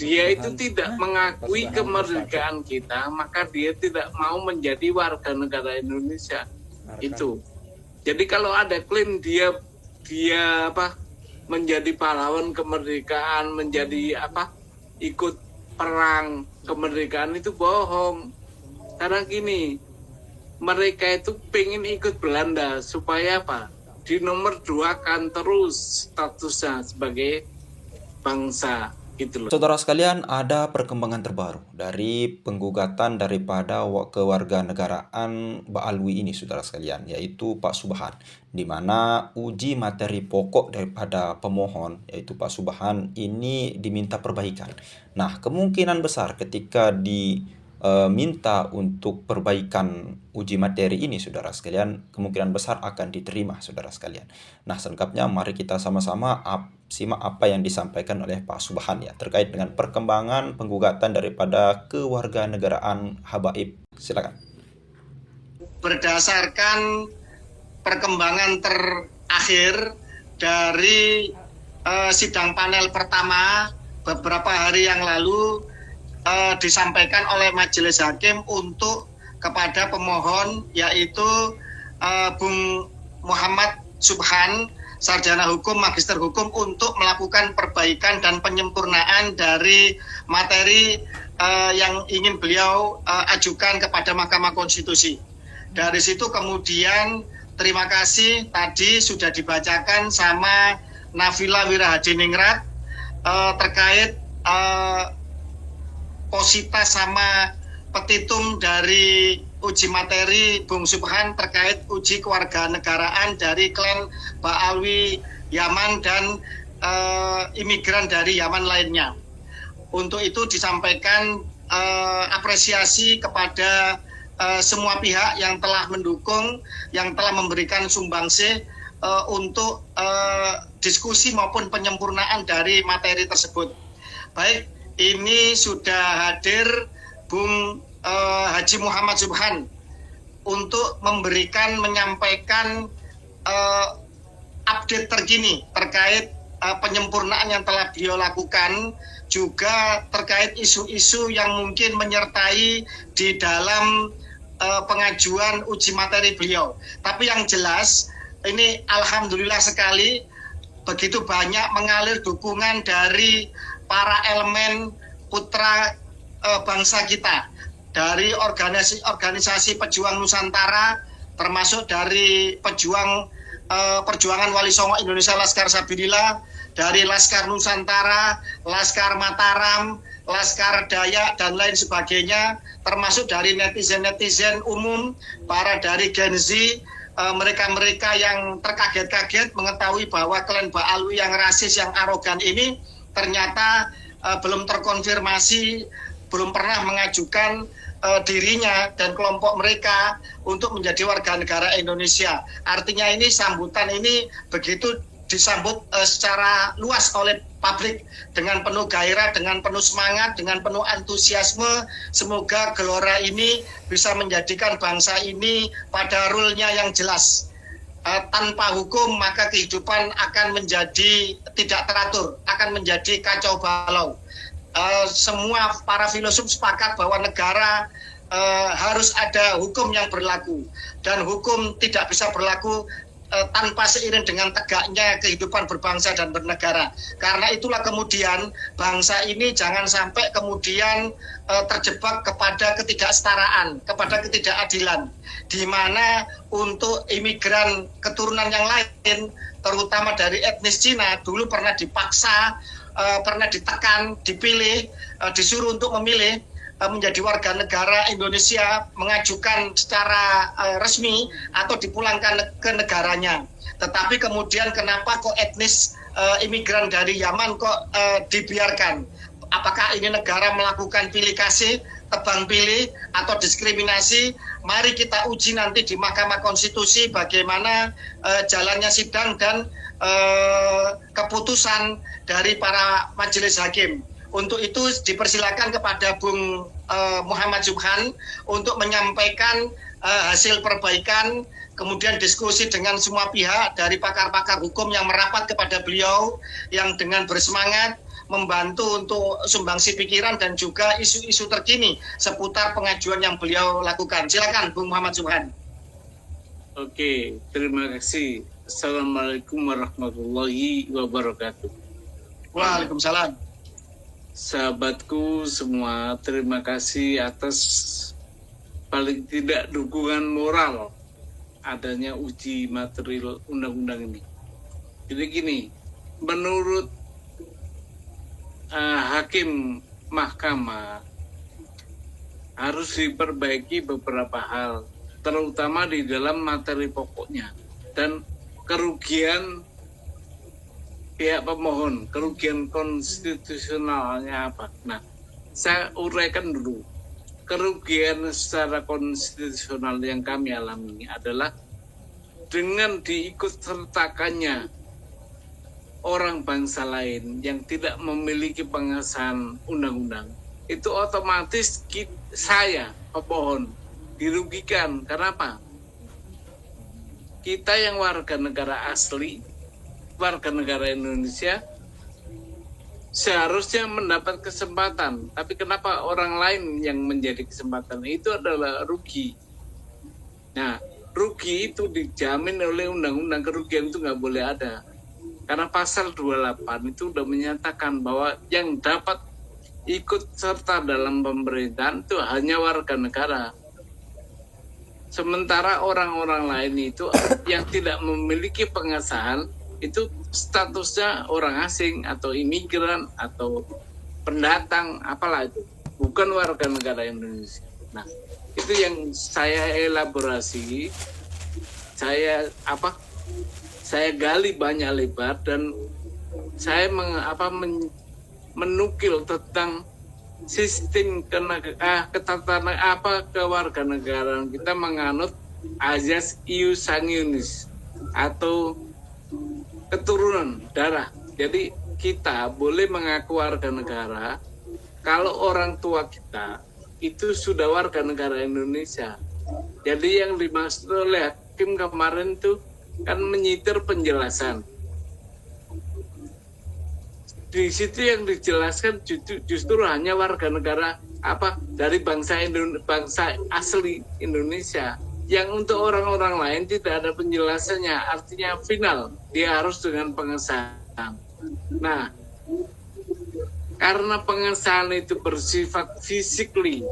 dia itu tidak mengakui kemerdekaan kita, maka dia tidak mau menjadi warga negara Indonesia. Itu. Jadi kalau ada klaim dia menjadi pahlawan kemerdekaan, menjadi ikut perang kemerdekaan, itu bohong. Karena gini, mereka itu pengen ikut Belanda supaya dinomor 2-kan terus statusnya sebagai bangsa. Gitu loh. Saudara sekalian, ada perkembangan terbaru dari penggugatan daripada kewarganegaraan Ba'alwi ini, saudara sekalian, yaitu Pak Subhan, di mana uji materi pokok daripada pemohon, yaitu Pak Subhan, ini diminta perbaikan. Nah, kemungkinan besar ketika diminta untuk perbaikan uji materi ini, saudara sekalian, kemungkinan besar akan diterima, saudara sekalian. Nah, selengkapnya mari kita sama-sama simak apa yang disampaikan oleh Pak Subhan terkait dengan perkembangan penggugatan daripada kewarganegaraan Habaib. Silakan. Berdasarkan perkembangan terakhir dari sidang panel pertama beberapa hari yang lalu, disampaikan oleh Majelis Hakim untuk kepada pemohon, yaitu Bung Muhammad Subhan, sarjana hukum, magister hukum, untuk melakukan perbaikan dan penyempurnaan dari materi yang ingin beliau ajukan kepada Mahkamah Konstitusi. Dari situ kemudian terima kasih tadi sudah dibacakan sama Nafila Wirahadiningrat terkait posita sama petitum dari uji materi Bung Subhan terkait uji kewarganegaraan dari klan Ba'alwi Yaman dan imigran dari Yaman lainnya. Untuk itu disampaikan apresiasi kepada semua pihak yang telah mendukung, yang telah memberikan sumbangsih untuk diskusi maupun penyempurnaan dari materi tersebut. Baik, ini sudah hadir Bung Haji Muhammad Subhan untuk menyampaikan update terkini terkait penyempurnaan yang telah beliau lakukan, juga terkait isu-isu yang mungkin menyertai di dalam pengajuan uji materi beliau. Tapi yang jelas, ini alhamdulillah sekali begitu banyak mengalir dukungan dari para elemen putra bangsa kita, dari organisasi pejuang Nusantara, termasuk dari perjuangan Wali Songo Indonesia Laskar Sabilillah, dari Laskar Nusantara, Laskar Mataram, Laskar Dayak, dan lain sebagainya, termasuk dari netizen-netizen umum, para dari Gen Z, mereka-mereka yang terkaget-kaget mengetahui bahwa klan Ba'alwi yang rasis, yang arogan ini ternyata belum terkonfirmasi, belum pernah mengajukan dirinya dan kelompok mereka untuk menjadi warga negara Indonesia. Artinya ini sambutan ini begitu disambut secara luas oleh publik dengan penuh gairah, dengan penuh semangat, dengan penuh antusiasme. Semoga gelora ini bisa menjadikan bangsa ini pada rule-nya yang jelas. Tanpa hukum maka kehidupan akan menjadi tidak teratur, akan menjadi kacau balau. Semua para filosof sepakat bahwa negara harus ada hukum yang berlaku, dan hukum tidak bisa berlaku tanpa seiring dengan tegaknya kehidupan berbangsa dan bernegara. Karena itulah kemudian bangsa ini jangan sampai kemudian terjebak kepada ketidaksetaraan, kepada ketidakadilan, di mana untuk imigran keturunan yang lain, terutama dari etnis Cina, dulu pernah dipaksa, pernah ditekan, dipilih, disuruh untuk memilih menjadi warga negara Indonesia, mengajukan secara resmi atau dipulangkan ke negaranya. Tetapi kemudian kenapa kok etnis imigran dari Yaman kok dibiarkan? Apakah ini negara melakukan pilih kasih, tebang pilih, atau diskriminasi? Mari kita uji nanti di Mahkamah Konstitusi bagaimana jalannya sidang dan keputusan dari para majelis hakim. Untuk itu dipersilakan kepada Bung Muhammad Subhan untuk menyampaikan hasil perbaikan, kemudian diskusi dengan semua pihak dari pakar-pakar hukum yang merapat kepada beliau, yang dengan bersemangat membantu untuk sumbangsi pikiran dan juga isu-isu terkini seputar pengajuan yang beliau lakukan. Silakan Bung Muhammad Subhan. Oke, terima kasih. Assalamualaikum warahmatullahi wabarakatuh. Waalaikumsalam. Sahabatku semua, terima kasih atas paling tidak dukungan moral adanya uji material undang-undang ini. Jadi gini, menurut hakim mahkamah harus diperbaiki beberapa hal, terutama di dalam materi pokoknya dan kerugian pihak pemohon, kerugian konstitusionalnya apa. Nah, saya uraikan dulu. Kerugian secara konstitusional yang kami alami adalah dengan diikutsertakannya orang bangsa lain yang tidak memiliki pengesahan undang-undang, itu otomatis saya, pemohon, dirugikan. Kenapa? Kita yang warga negara asli, warga negara Indonesia, seharusnya mendapat kesempatan. Tapi kenapa orang lain yang menjadi kesempatan itu adalah rugi? Nah, rugi itu dijamin oleh undang-undang, kerugian itu nggak boleh ada. Karena pasal 28 itu sudah menyatakan bahwa yang dapat ikut serta dalam pemerintahan itu hanya warga negara. Sementara orang-orang lain itu yang tidak memiliki pengesahan itu statusnya orang asing atau imigran atau pendatang, apalah itu, bukan warga negara Indonesia. Nah, itu yang saya elaborasi, saya gali banyak lebar dan saya menukil tentang sistem kewarganegaraan kita menganut azas ius sanguinis atau keturunan darah. Jadi kita boleh mengaku warga negara kalau orang tua kita itu sudah warga negara Indonesia. Jadi yang dimaksud oleh hakim kemarin tuh kan menyitir penjelasan. Di situ yang dijelaskan justru hanya warga negara dari bangsa asli Indonesia. Yang untuk orang-orang lain tidak ada penjelasannya, artinya final, dia harus dengan pengesahan. Nah, karena pengesahan itu bersifat physically,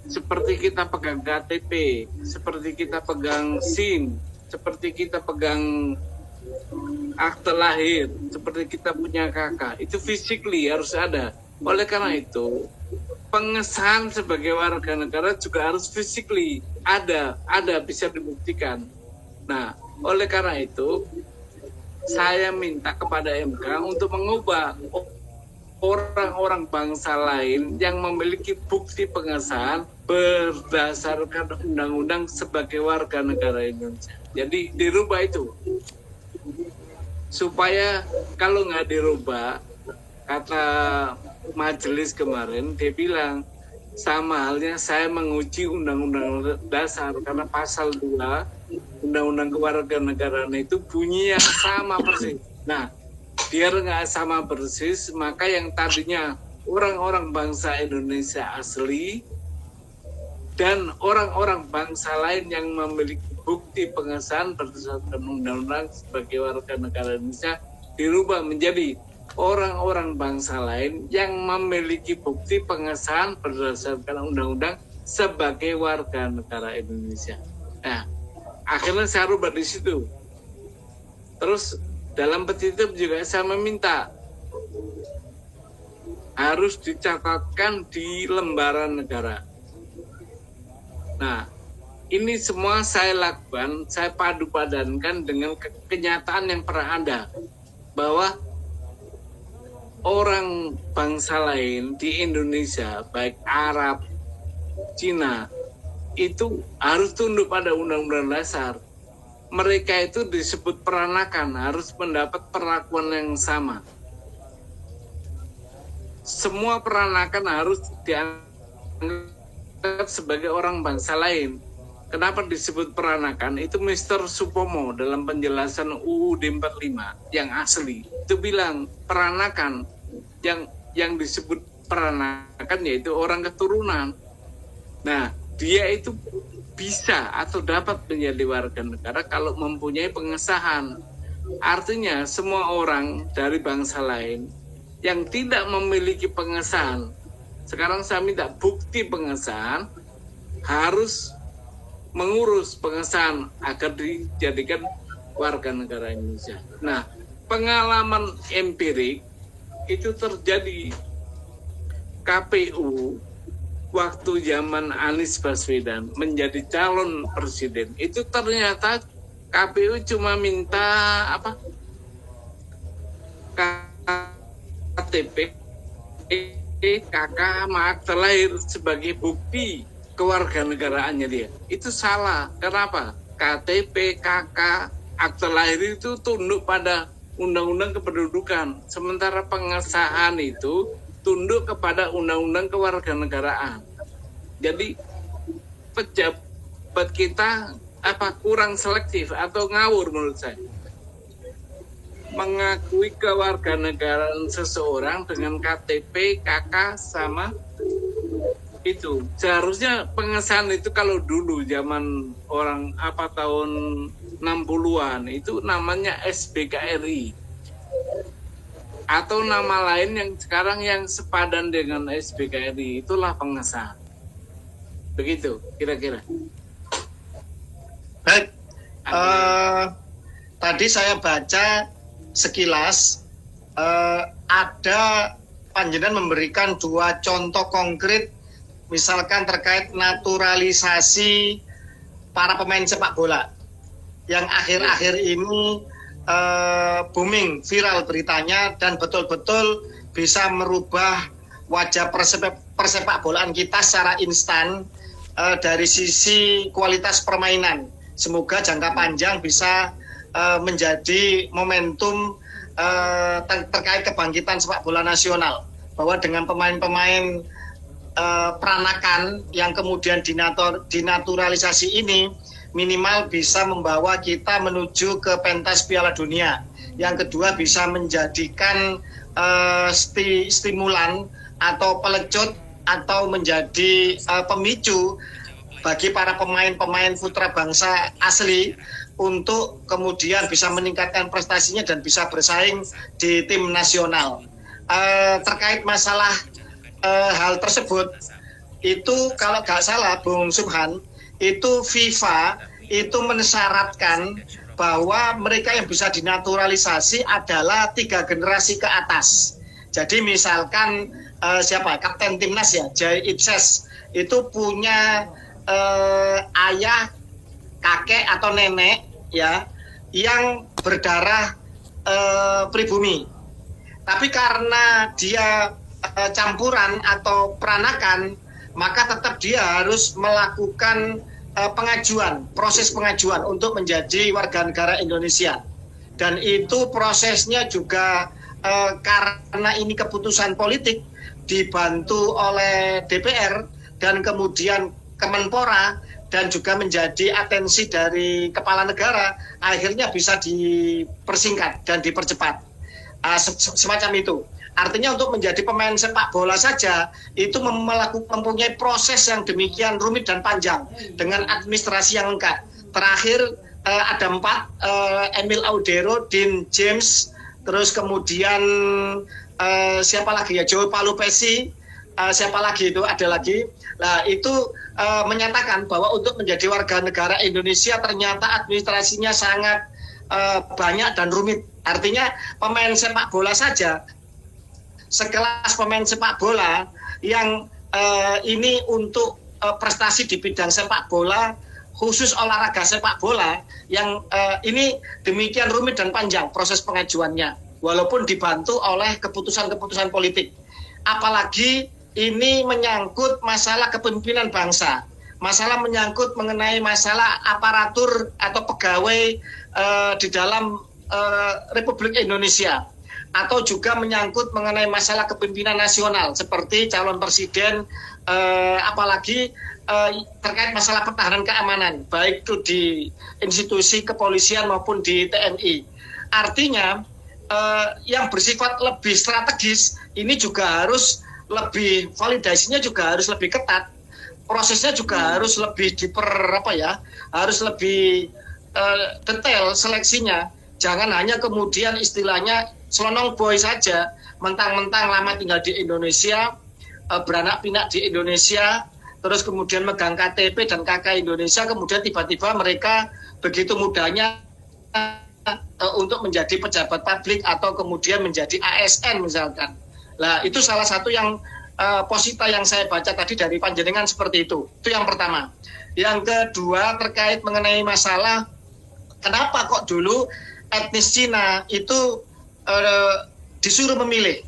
seperti kita pegang KTP, seperti kita pegang SIM, seperti kita pegang akte lahir, seperti kita punya kakak, itu physically harus ada. Oleh karena itu, pengesahan sebagai warga negara juga harus physically ada bisa dibuktikan. Nah, oleh karena itu, saya minta kepada MK untuk mengubah orang-orang bangsa lain yang memiliki bukti pengesahan berdasarkan undang-undang sebagai warga negara Indonesia. Jadi dirubah itu. Supaya kalau nggak dirubah, kata majelis kemarin, dia bilang sama halnya saya menguji undang-undang dasar karena pasal 2 undang-undang kewarganegaraan itu bunyinya sama persis. Nah, biar nggak sama persis, maka yang tadinya orang-orang bangsa Indonesia asli dan orang-orang bangsa lain yang memiliki bukti pengesahan berdasarkan undang-undang sebagai warga negara Indonesia dirubah menjadi orang-orang bangsa lain yang memiliki bukti pengesahan berdasarkan undang-undang sebagai warga negara Indonesia. Nah, akhirnya saya rubah di situ. Terus dalam petitum juga saya meminta harus dicatatkan di lembaran negara. Nah, ini semua saya lakukan, saya padu-padankan dengan kenyataan yang pernah ada, bahwa orang bangsa lain di Indonesia, baik Arab, Cina, itu harus tunduk pada undang-undang dasar. Mereka itu disebut peranakan, harus mendapat perlakuan yang sama. Semua peranakan harus dianggap sebagai orang bangsa lain. Kenapa disebut peranakan? Itu Mr. Supomo dalam penjelasan UUD 45 yang asli itu bilang peranakan yang disebut peranakan, yaitu orang keturunan. Nah, dia itu bisa atau dapat menjadi warga negara kalau mempunyai pengesahan. Artinya semua orang dari bangsa lain yang tidak memiliki pengesahan, sekarang saya minta bukti pengesahan, harus mengurus pengesahan agar dijadikan warga negara Indonesia. Nah, pengalaman empirik itu terjadi. KPU waktu zaman Anies Baswedan menjadi calon presiden, itu ternyata KPU cuma minta KTP, KK, akta lahir sebagai bukti kewarganegaraannya dia. Itu salah. Kenapa? KTP, KK, akta lahir itu tunduk pada Undang-Undang Kependudukan, sementara pengesahan itu tunduk kepada Undang-Undang Kewarganegaraan. Jadi pejabat kita kurang selektif atau ngawur menurut saya. Mengakui kewarganegaraan seseorang dengan KTP, KK sama itu. Seharusnya pengesahan itu kalau dulu zaman orang tahun 60-an itu namanya SBKRI. Atau nama lain yang sekarang yang sepadan dengan SBKRI, itulah pengesahan. Begitu kira-kira. Baik, tadi saya baca sekilas ada panjenengan memberikan 2 contoh konkret, misalkan terkait naturalisasi para pemain sepak bola yang akhir-akhir ini booming, viral beritanya, dan betul-betul bisa merubah wajah persepak bolaan kita secara instan dari sisi kualitas permainan. Semoga jangka panjang bisa menjadi momentum terkait kebangkitan sepak bola nasional, bahwa dengan pemain-pemain peranakan yang kemudian dinaturalisasi ini minimal bisa membawa kita menuju ke pentas Piala Dunia. Yang kedua, bisa menjadikan stimulan atau pelecut atau menjadi pemicu bagi para pemain-pemain putra bangsa asli untuk kemudian bisa meningkatkan prestasinya dan bisa bersaing di tim nasional. Terkait masalah hal tersebut, itu kalau nggak salah Bung Subhan, itu FIFA itu mensyaratkan bahwa mereka yang bisa dinaturalisasi adalah 3 generasi ke atas. Jadi misalkan Kapten Timnas ya, Jai Ipses itu punya ayah, kakek atau nenek ya yang berdarah pribumi. Tapi karena dia campuran atau peranakan, maka tetap dia harus melakukan proses pengajuan untuk menjadi warga negara Indonesia. Dan itu prosesnya juga karena ini keputusan politik dibantu oleh DPR dan kemudian Kemenpora dan juga menjadi atensi dari kepala negara, akhirnya bisa dipersingkat dan dipercepat. Semacam itu. Artinya untuk menjadi pemain sepak bola saja itu mempunyai proses yang demikian rumit dan panjang dengan administrasi yang lengkap. Terakhir ada 4, Emil Audero, Dean James, terus kemudian siapa lagi ya, Joe Palupesi, siapa lagi itu, ada lagi. Nah itu menyatakan bahwa untuk menjadi warga negara Indonesia ternyata administrasinya sangat banyak dan rumit. Artinya pemain sepak bola saja, sekelas pemain sepak bola yang ini untuk prestasi di bidang sepak bola, khusus olahraga sepak bola, yang ini demikian rumit dan panjang proses pengajuannya, walaupun dibantu oleh keputusan-keputusan politik. Apalagi ini menyangkut masalah kepemimpinan bangsa, masalah menyangkut mengenai masalah aparatur atau pegawai di dalam Republik Indonesia, atau juga menyangkut mengenai masalah kepemimpinan nasional seperti calon presiden, apalagi terkait masalah pertahanan keamanan, baik itu di institusi kepolisian maupun di TNI. Artinya yang bersifat lebih strategis ini juga harus lebih, validasinya juga harus lebih ketat, prosesnya juga harus lebih harus lebih detail seleksinya. Jangan hanya kemudian istilahnya selonong boy saja, mentang-mentang lama tinggal di Indonesia, beranak pinak di Indonesia, terus kemudian megang KTP dan KK Indonesia, kemudian tiba-tiba mereka begitu mudahnya untuk menjadi pejabat publik atau kemudian menjadi ASN misalkan. Nah, itu salah satu yang posita yang saya baca tadi dari panjenengan seperti itu. Itu yang pertama. Yang kedua terkait mengenai masalah kenapa kok dulu etnis Cina itu disuruh memilih.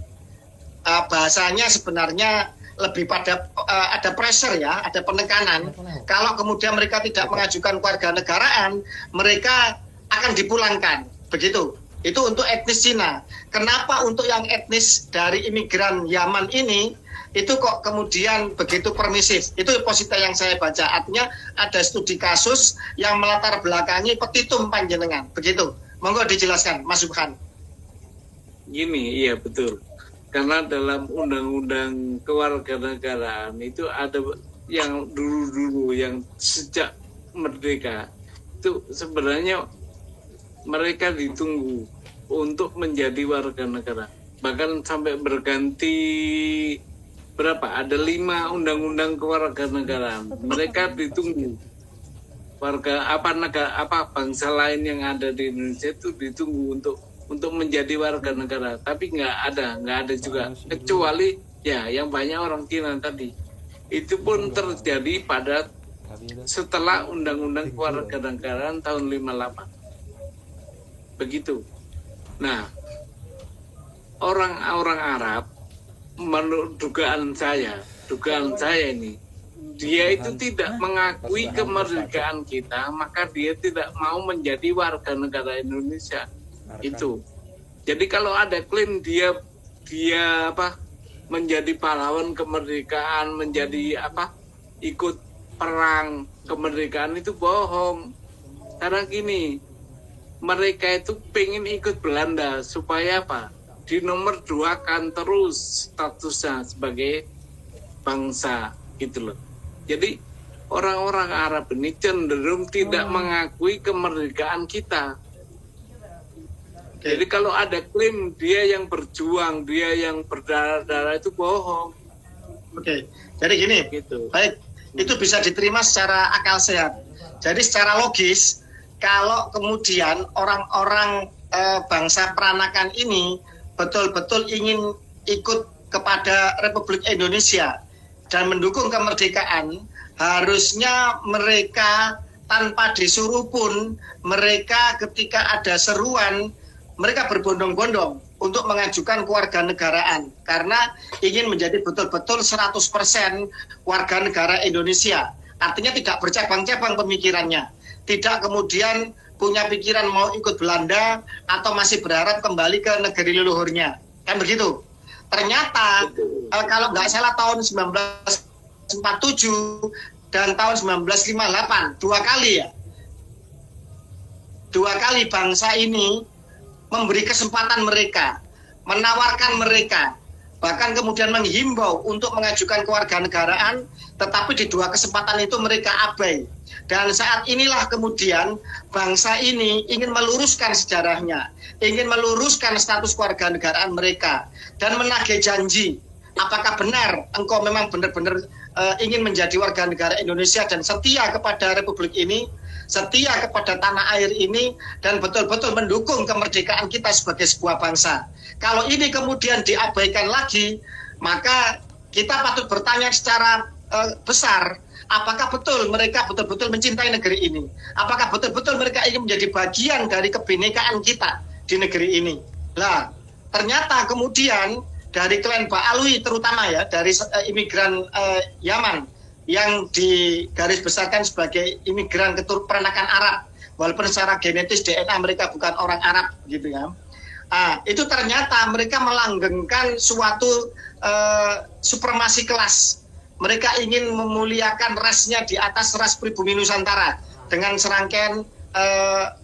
Bahasanya sebenarnya lebih pada ada pressure ya, ada penekanan. Kalau kemudian mereka tidak mengajukan kewarganegaraan, mereka akan dipulangkan. Begitu. Itu untuk etnis Cina. Kenapa untuk yang etnis dari imigran Yaman ini itu kok kemudian begitu permisif? Itu posita yang saya baca. Artinya ada studi kasus yang melatar belakangi petitum panjenengan. Begitu. Monggo dijelaskan, Mas Subhan. Gini, iya betul. Karena dalam undang-undang kewarganegaraan itu ada yang dulu-dulu yang sejak merdeka itu sebenarnya mereka ditunggu untuk menjadi warga negara. Bahkan sampai berganti berapa? Ada 5 undang-undang kewarganegaraan. Mereka ditunggu. Apa bangsa lain yang ada di Indonesia itu ditunggu untuk menjadi warga negara. Tapi nggak ada juga. Kecuali ya yang banyak orang Cina tadi. Itu pun terjadi pada setelah undang-undang kewarganegaraan tahun 58. Begitu. Nah, orang-orang Arab, menurut dugaan saya ini, dia itu tidak mengakui kemerdekaan kita, maka dia tidak mau menjadi warga negara Indonesia. Itu. Jadi kalau ada klaim dia menjadi pahlawan kemerdekaan, menjadi ikut perang kemerdekaan, itu bohong. Karena gini, mereka itu pengen ikut Belanda supaya dinomor 2-kan terus statusnya sebagai bangsa gitu loh. Jadi orang-orang Arab ini cenderung tidak mengakui kemerdekaan kita. Jadi kalau ada klaim dia yang berjuang, dia yang berdarah-darah, itu bohong. Oke, jadi gini, gitu. Baik, itu bisa diterima secara akal sehat. Jadi secara logis, kalau kemudian orang-orang bangsa peranakan ini betul-betul ingin ikut kepada Republik Indonesia dan mendukung kemerdekaan, harusnya mereka tanpa disuruh pun, mereka ketika ada seruan, mereka berbondong-bondong untuk mengajukan kewarganegaraan karena ingin menjadi betul-betul 100% warga negara Indonesia. Artinya tidak bercabang-cabang pemikirannya. Tidak kemudian punya pikiran mau ikut Belanda atau masih berharap kembali ke negeri leluhurnya. Kan begitu. Ternyata kalau nggak salah tahun 1947 dan tahun 1958, 2 kali ya. 2 kali bangsa ini memberi kesempatan mereka, menawarkan mereka, bahkan kemudian menghimbau untuk mengajukan kewarganegaraan, tetapi di 2 kesempatan itu mereka abai. Dan saat inilah kemudian bangsa ini ingin meluruskan sejarahnya, ingin meluruskan status kewarganegaraan mereka, dan menagih janji. Apakah benar engkau memang benar-benar ingin menjadi warga negara Indonesia dan setia kepada Republik ini, setia kepada tanah air ini, dan betul-betul mendukung kemerdekaan kita sebagai sebuah bangsa. Kalau ini kemudian diabaikan lagi, maka kita patut bertanya secara besar, apakah betul mereka betul-betul mencintai negeri ini? Apakah betul-betul mereka ingin menjadi bagian dari kebinekaan kita di negeri ini? Lah, ternyata kemudian dari klan Ba'alwi terutama ya, dari imigran Yaman yang digarisbesarkan sebagai imigran keturunan Arab, walaupun secara genetis DNA mereka bukan orang Arab gitu ya. Itu ternyata mereka melanggengkan suatu supremasi kelas. Mereka ingin memuliakan rasnya di atas ras pribumi Nusantara dengan serangkaian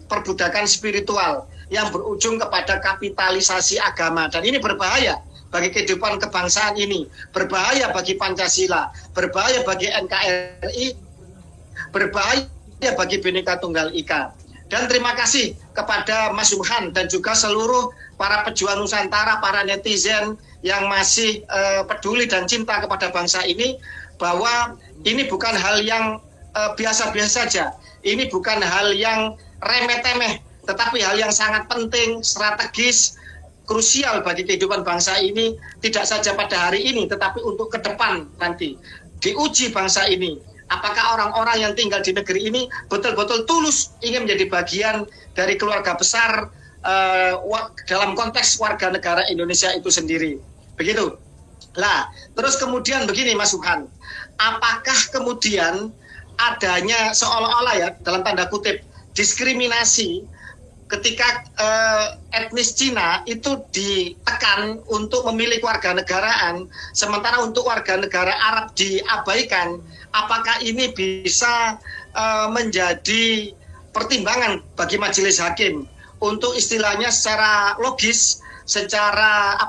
perbudakan spiritual. yang berujung kepada kapitalisasi agama. Dan ini berbahaya bagi kehidupan kebangsaan ini, berbahaya bagi Pancasila, berbahaya bagi NKRI, berbahaya bagi Bhinneka Tunggal Ika. Dan terima kasih kepada Mas Subhan dan juga seluruh para pejuang Nusantara, para netizen yang masih peduli dan cinta kepada bangsa ini, bahwa ini bukan hal yang biasa-biasa saja. Ini bukan hal yang remeh-temeh, tetapi hal yang sangat penting, strategis, krusial bagi kehidupan bangsa ini, tidak saja pada hari ini, tetapi untuk ke depan nanti. Diuji bangsa ini, apakah orang-orang yang tinggal di negeri ini betul-betul tulus ingin menjadi bagian dari keluarga besar dalam konteks warga negara Indonesia itu sendiri. Begitu. Lah, terus kemudian begini Mas Subhan, apakah kemudian adanya seolah-olah ya, dalam tanda kutip, diskriminasi ketika etnis Cina itu ditekan untuk memilih kewarganegaraan, sementara untuk warga negara Arab diabaikan? Apakah ini bisa menjadi pertimbangan bagi majelis hakim untuk istilahnya secara logis, secara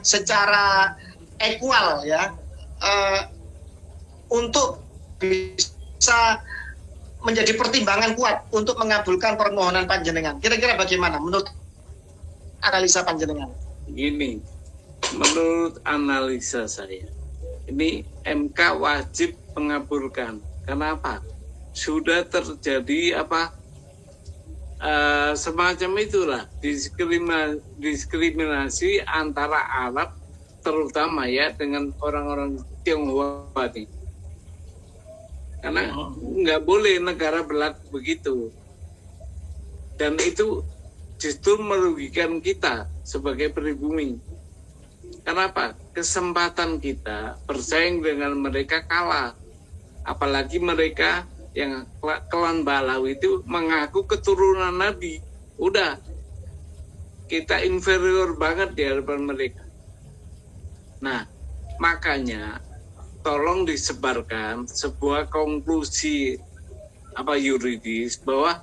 secara equal ya, untuk bisa menjadi pertimbangan kuat untuk mengabulkan permohonan panjenengan? Kira-kira bagaimana menurut analisa panjenengan? Gini, menurut analisa saya, ini MK wajib mengabulkan. Kenapa? Sudah terjadi semacam itulah diskriminasi antara Arab terutama ya dengan orang-orang Tionghoa ini. Karena nggak boleh negara berlaku begitu. Dan itu justru merugikan kita sebagai pribumi. Kenapa? Kesempatan kita bersaing dengan mereka kalah. Apalagi mereka yang klan Balawi itu mengaku keturunan Nabi. Udah, kita inferior banget di hadapan mereka. Nah, makanya tolong disebarkan sebuah konklusi yuridis bahwa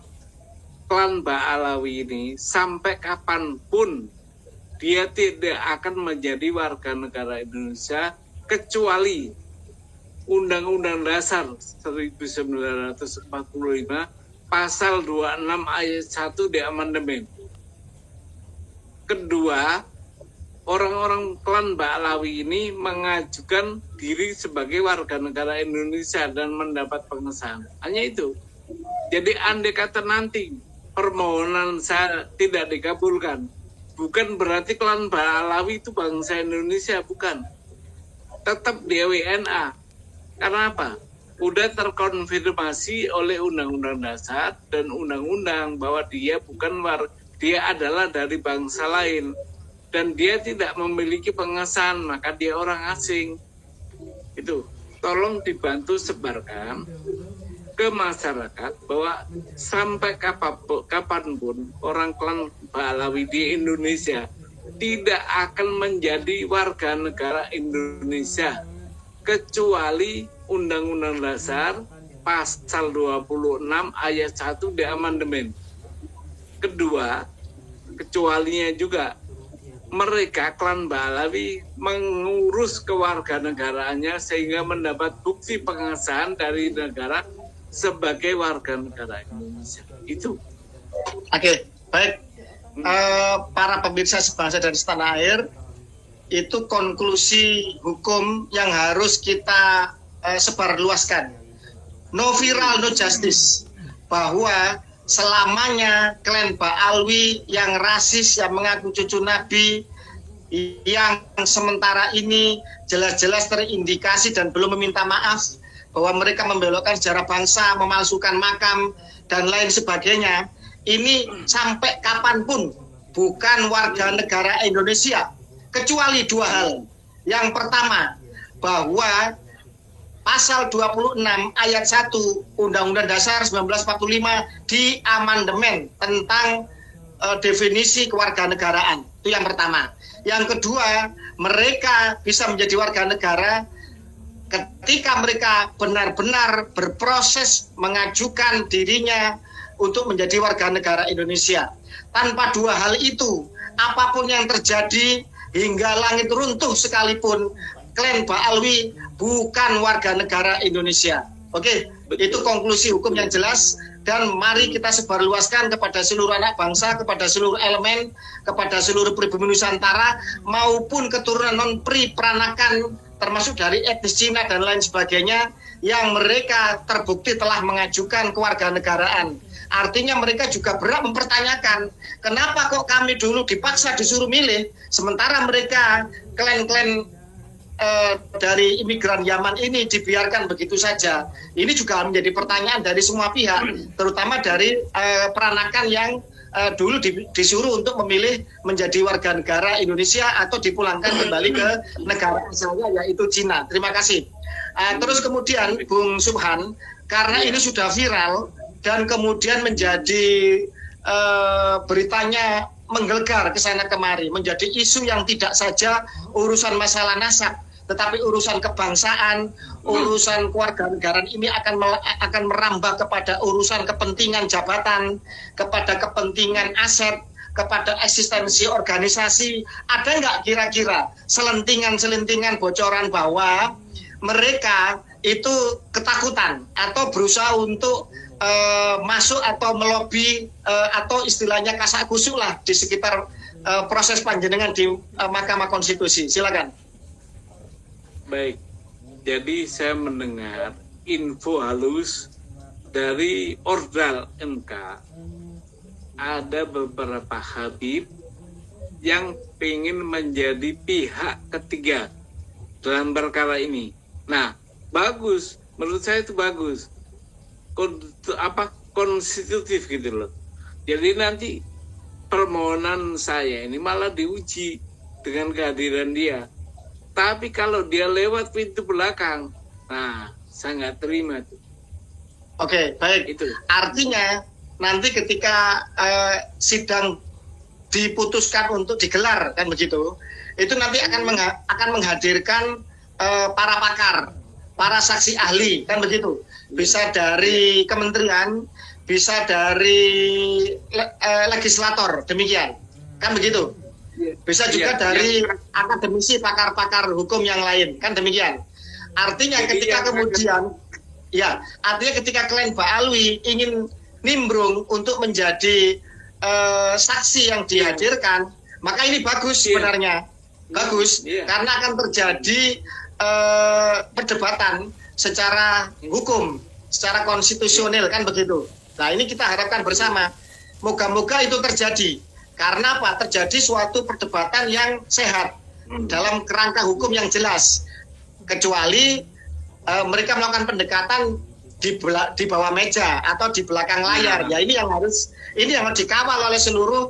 klan Ba'alawi ini sampai kapanpun dia tidak akan menjadi warga negara Indonesia kecuali Undang-Undang Dasar 1945 pasal 26 ayat 1 di amandemen. Kedua, orang-orang klan Ba'alawi ini mengajukan diri sebagai warga negara Indonesia dan mendapat pengesahan. Hanya itu. Jadi andai kata nanti permohonan saya tidak dikabulkan, bukan berarti klan Ba'alawi itu bangsa Indonesia, bukan. Tetap dia WNA. Karena apa? Udah terkonfirmasi oleh Undang-Undang Dasar dan Undang-Undang bahwa dia dia adalah dari bangsa lain. Dan dia tidak memiliki pengesahan, maka dia orang asing. Itu, tolong dibantu sebarkan ke masyarakat bahwa sampai kapanpun orang klan Ba'alawi di Indonesia tidak akan menjadi warga negara Indonesia kecuali Undang-Undang Dasar pasal 26 ayat 1 di amandemen. Kedua, kecualinya juga mereka klan Ba'alawi mengurus kewarganegaraannya sehingga mendapat bukti pengesahan dari negara sebagai warga negara Indonesia. Itu. Oke, baik. Para pemirsa sebangsa dan setanah air, itu konklusi hukum yang harus kita sebarluaskan. No viral, no justice. Bahwa selamanya klan Ba'alawi yang rasis, yang mengaku cucu Nabi, yang sementara ini jelas-jelas terindikasi dan belum meminta maaf bahwa mereka membelokkan sejarah bangsa, memalsukan makam, dan lain sebagainya, ini sampai kapanpun bukan warga negara Indonesia, kecuali dua hal. Yang pertama, bahwa pasal 26 ayat 1 Undang-Undang Dasar 1945 di amandemen tentang definisi kewarganegaraan. Itu yang pertama. Yang kedua, mereka bisa menjadi warga negara ketika mereka benar-benar berproses mengajukan dirinya untuk menjadi warga negara Indonesia. Tanpa dua hal itu, apapun yang terjadi hingga langit runtuh sekalipun, klan Ba'alwi bukan warga negara Indonesia. Oke, itu konklusi hukum yang jelas. Dan mari kita sebarluaskan kepada seluruh anak bangsa, kepada seluruh elemen, kepada seluruh pribumi Nusantara, maupun keturunan non-Pri Peranakan, termasuk dari etnis Cina dan lain sebagainya, yang mereka terbukti telah mengajukan kewarganegaraan. Artinya mereka juga berhak mempertanyakan, kenapa kok kami dulu dipaksa disuruh milih, sementara mereka klan-klan dari imigran Yaman ini dibiarkan begitu saja. Ini juga menjadi pertanyaan dari semua pihak, terutama dari peranakan yang dulu disuruh untuk memilih menjadi warga negara Indonesia atau dipulangkan kembali ke negara asalnya, yaitu Cina. Terima kasih. Terus kemudian Bung Subhan, karena ini sudah viral dan kemudian menjadi beritanya menggelegar ke sana kemari, menjadi isu yang tidak saja urusan masalah nasab, tetapi urusan kebangsaan, urusan kewarganegaraan ini akan merambah kepada urusan kepentingan jabatan, kepada kepentingan aset, kepada eksistensi organisasi. Ada nggak kira-kira selentingan-selentingan bocoran bahwa mereka itu ketakutan atau berusaha untuk masuk atau melobi atau istilahnya kasak kusuk lah di sekitar proses panjenengan di Mahkamah Konstitusi? Silakan. Baik, jadi saya mendengar info halus dari Ordal MK, ada beberapa Habib yang ingin menjadi pihak ketiga dalam perkara ini. Nah, bagus, menurut saya itu bagus, konstitutif gitu loh. Jadi nanti permohonan saya ini malah diuji dengan kehadiran dia. Tapi kalau dia lewat pintu belakang, nah saya nggak terima tuh. Oke, baik. Itu. Artinya nanti ketika sidang diputuskan untuk digelar, kan begitu, itu nanti akan menghadirkan para pakar, para saksi ahli, kan begitu. Bisa dari kementerian, bisa dari legislator, demikian, kan begitu. Bisa juga dari akademisi, pakar-pakar hukum yang lain, kan demikian. Artinya ketika kemudian, artinya ketika klan Ba'alwi ingin nimbrung untuk menjadi saksi yang dihadirkan, maka ini bagus sebenarnya, bagus, karena akan terjadi perdebatan secara hukum, secara konstitusional, kan begitu. Nah, ini kita harapkan bersama, moga-moga itu terjadi. Karena apa? Terjadi suatu perdebatan yang sehat dalam kerangka hukum yang jelas. Kecuali mereka melakukan pendekatan di bawah meja atau di belakang layar. Ya ini yang harus dikawal oleh seluruh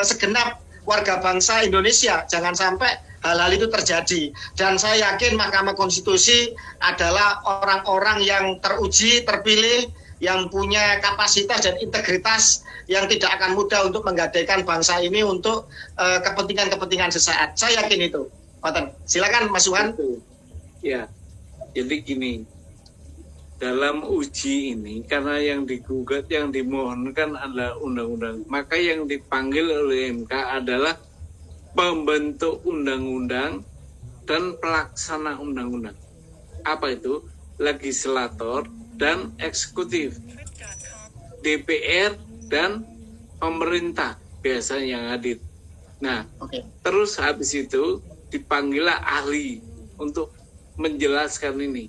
segenap warga bangsa Indonesia. Jangan sampai hal-hal itu terjadi. Dan saya yakin Mahkamah Konstitusi adalah orang-orang yang teruji, terpilih, yang punya kapasitas dan integritas yang tidak akan mudah untuk menggadaikan bangsa ini untuk kepentingan-kepentingan sesaat. Saya yakin itu. Silakan Mas Suhan. Ya, jadi gini, dalam uji ini karena yang digugat, yang dimohonkan adalah undang-undang, maka yang dipanggil oleh MK adalah pembentuk undang-undang dan pelaksana undang-undang. Apa itu? Legislator dan eksekutif, DPR dan pemerintah biasanya yang hadir. Nah, terus habis itu dipanggillah ahli untuk menjelaskan ini.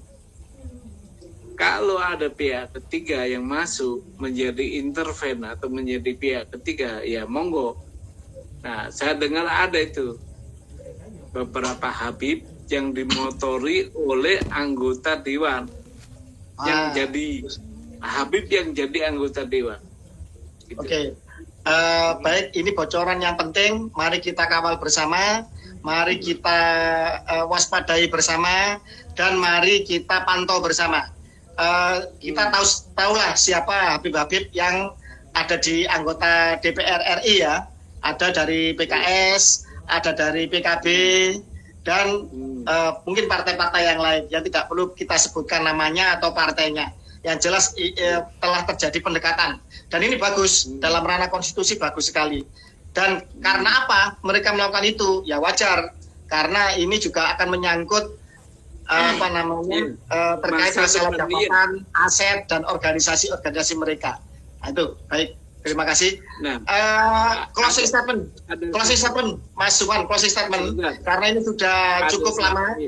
Kalau ada pihak ketiga yang masuk menjadi interven atau menjadi pihak ketiga, ya monggo. Nah, saya dengar ada itu beberapa Habib yang dimotori oleh anggota dewan. Yang jadi Habib yang jadi anggota dewan. Gitu. Oke. Baik, ini bocoran yang penting. Mari kita kawal bersama, mari kita waspadai bersama, dan mari kita pantau bersama. Kita tahulah siapa Habib-Habib yang ada di anggota DPR RI ya. Ada dari PKS, ada dari PKB, dan mungkin partai-partai yang lain yang tidak perlu kita sebutkan namanya atau partainya. yang jelas telah terjadi pendekatan. Dan ini bagus, dalam ranah konstitusi bagus sekali. Dan karena apa mereka melakukan itu? Ya wajar, karena ini juga akan menyangkut terkait masalah jabatan, aset, dan organisasi-organisasi mereka. Nah, itu baik. Terima kasih. Nah, closing statement, Mas Suman, closing statement. Karena ini sudah cukup lama.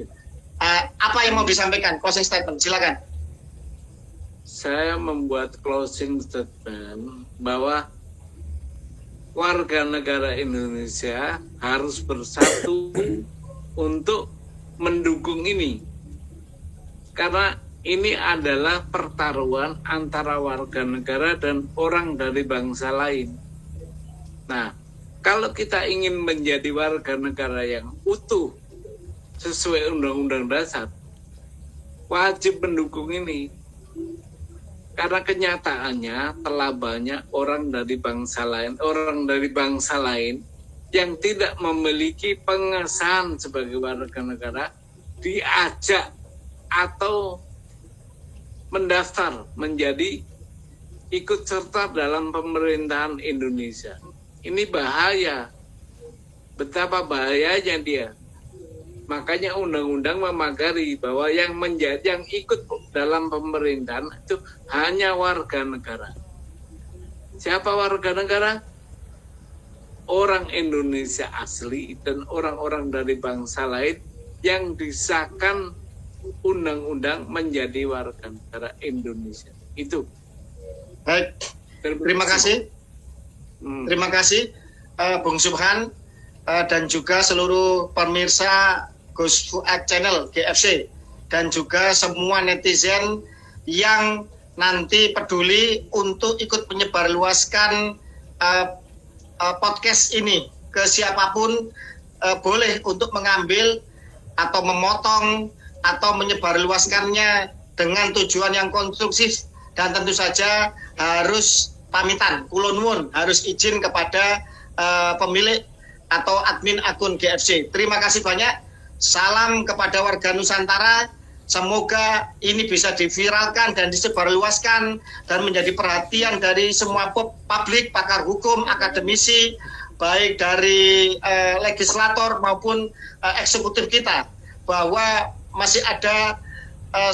Apa yang mau disampaikan? Closing statement, silakan. Saya membuat closing statement bahwa warga negara Indonesia harus bersatu untuk mendukung ini. Karena ini adalah pertaruhan antara warga negara dan orang dari bangsa lain. Nah, kalau kita ingin menjadi warga negara yang utuh sesuai Undang-Undang Dasar, wajib mendukung ini. Karena kenyataannya telah banyak orang dari bangsa lain yang tidak memiliki pengesahan sebagai warga negara diajak atau mendaftar menjadi ikut serta dalam pemerintahan Indonesia. Ini bahaya. Betapa bahayanya dia. Makanya undang-undang memagari bahwa yang ikut dalam pemerintahan itu hanya warga negara. Siapa warga negara? Orang Indonesia asli dan orang-orang dari bangsa lain yang disahkan undang-undang menjadi warga negara Indonesia. Itu. Baik. Terima kasih. Terima kasih Bung Subhan dan juga seluruh pemirsa Gus Fuad Channel GFC dan juga semua netizen yang nanti peduli untuk ikut menyebarluaskan podcast ini ke siapapun, boleh untuk mengambil atau memotong atau menyebarluaskannya dengan tujuan yang konstruktif, dan tentu saja harus pamitan, kulon wun, harus izin kepada pemilik atau admin akun GFC. Terima kasih banyak. Salam kepada warga Nusantara. Semoga ini bisa diviralkan dan disebarluaskan dan menjadi perhatian dari semua publik, pakar hukum, akademisi, baik dari legislator maupun eksekutif kita, bahwa masih ada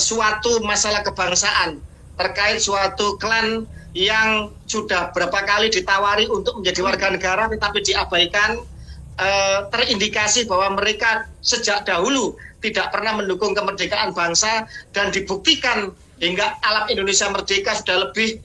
suatu masalah kebangsaan terkait suatu klan yang sudah berapa kali ditawari untuk menjadi warga negara tetapi diabaikan, terindikasi bahwa mereka sejak dahulu tidak pernah mendukung kemerdekaan bangsa, dan dibuktikan hingga alam Indonesia merdeka sudah lebih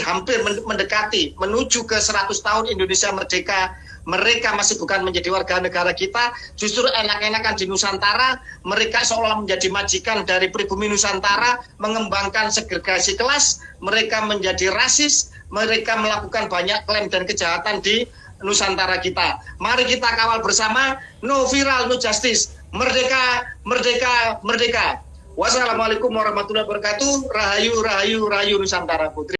hampir mendekati menuju ke 100 tahun Indonesia merdeka. Mereka masih bukan menjadi warga negara kita, justru enak-enakan di Nusantara. Mereka seolah menjadi majikan dari pribumi Nusantara, mengembangkan segregasi kelas, mereka menjadi rasis, mereka melakukan banyak klaim dan kejahatan di Nusantara kita. Mari kita kawal bersama, no viral, no justice. Merdeka, merdeka, merdeka. Wassalamualaikum warahmatullahi wabarakatuh. Rahayu, rahayu, rahayu Nusantara Putri.